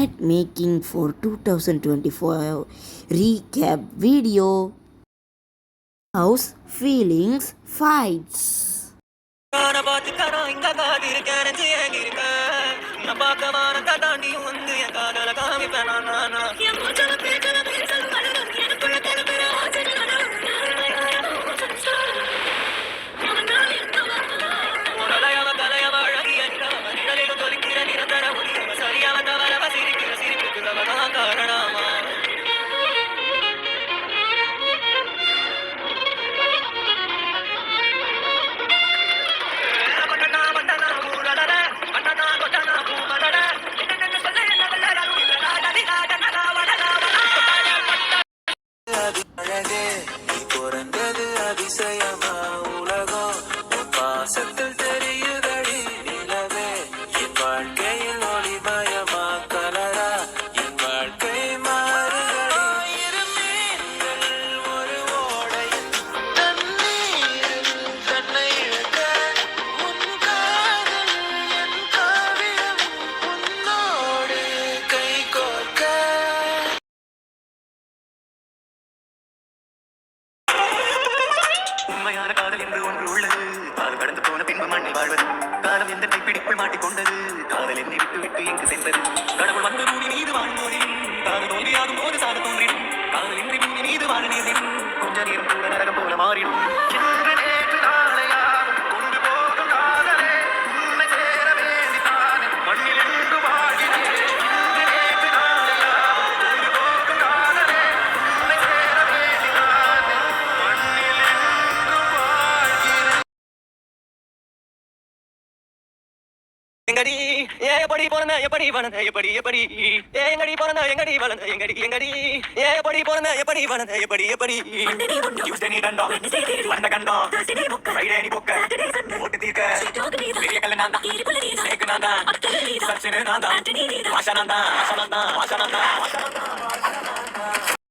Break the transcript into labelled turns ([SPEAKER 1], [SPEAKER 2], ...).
[SPEAKER 1] Mat making for 2024 recap video. House feelings fights.
[SPEAKER 2] அதிசயமா உலகம் பாசத்தில் தெரியுதடி நிலவே என் வாழ்க்கையில் ஒளிமயமா கலரா என் வாழ்க்கை மாறுதடி ஒரு ஓடையில் தண்ணீரில் தன்னை இழக்க உன் காதல் என் காவியம் உன்னோடு கை கோர்க்க உண்மையான காதல் என்று ஒன்று உள்ளது. அது கடந்து போன பின்பு மண்ணில் வாழ்வது. காலம் எந்த கைப்பிடிக்குள் மாட்டிக்கொண்டது. காதல் என்னை விட்டு விட்டு எங்கு சென்றது. கடவுள் வந்து பூமி மீது வாழும் போதிலும் காதல் தோல்வியாகும் போது சாத தோன்றிடும். காதல் இன்றி பூமி மீது வாழ நேர்ந்திடும். கொஞ்ச நேரம் கூட நரகம் போல மாறிடும். இன்று நேற்று நாளையாகும் கொண்டு போகும் காதலே உன்னை சேர வேண்டித்தானே மண்ணில் என்று வாழ்கிறேன். இன்று நேற்று நாளையாகும் கொண்டு போகும் காதலே உன்னை சேர வேண்டித்தானே மண்ணில் என்று வாழ்கிறேன். எங்கடி எப்படி போன எப்படி வளர்ந்த எப்படி எப்படி எங்கடி போன எங்கடி வளர்ந்த எங்கடி எங்கடி எப்படி போன எப்படி வளர்ந்த எப்படி எப்படி டியூஸ்டே நீ கண்டோம் வந்த கண்டோம் ஃப்ரைடே நீ புக்க போட்டு தீர்க்க பெரிய கல்ல நான் தான் சேக்கு நான் தான் சச்சினு நான் தான் வாஷா நான் தான் வாஷா நான் தான் வாஷா நான் தான் வாஷா நான் தான்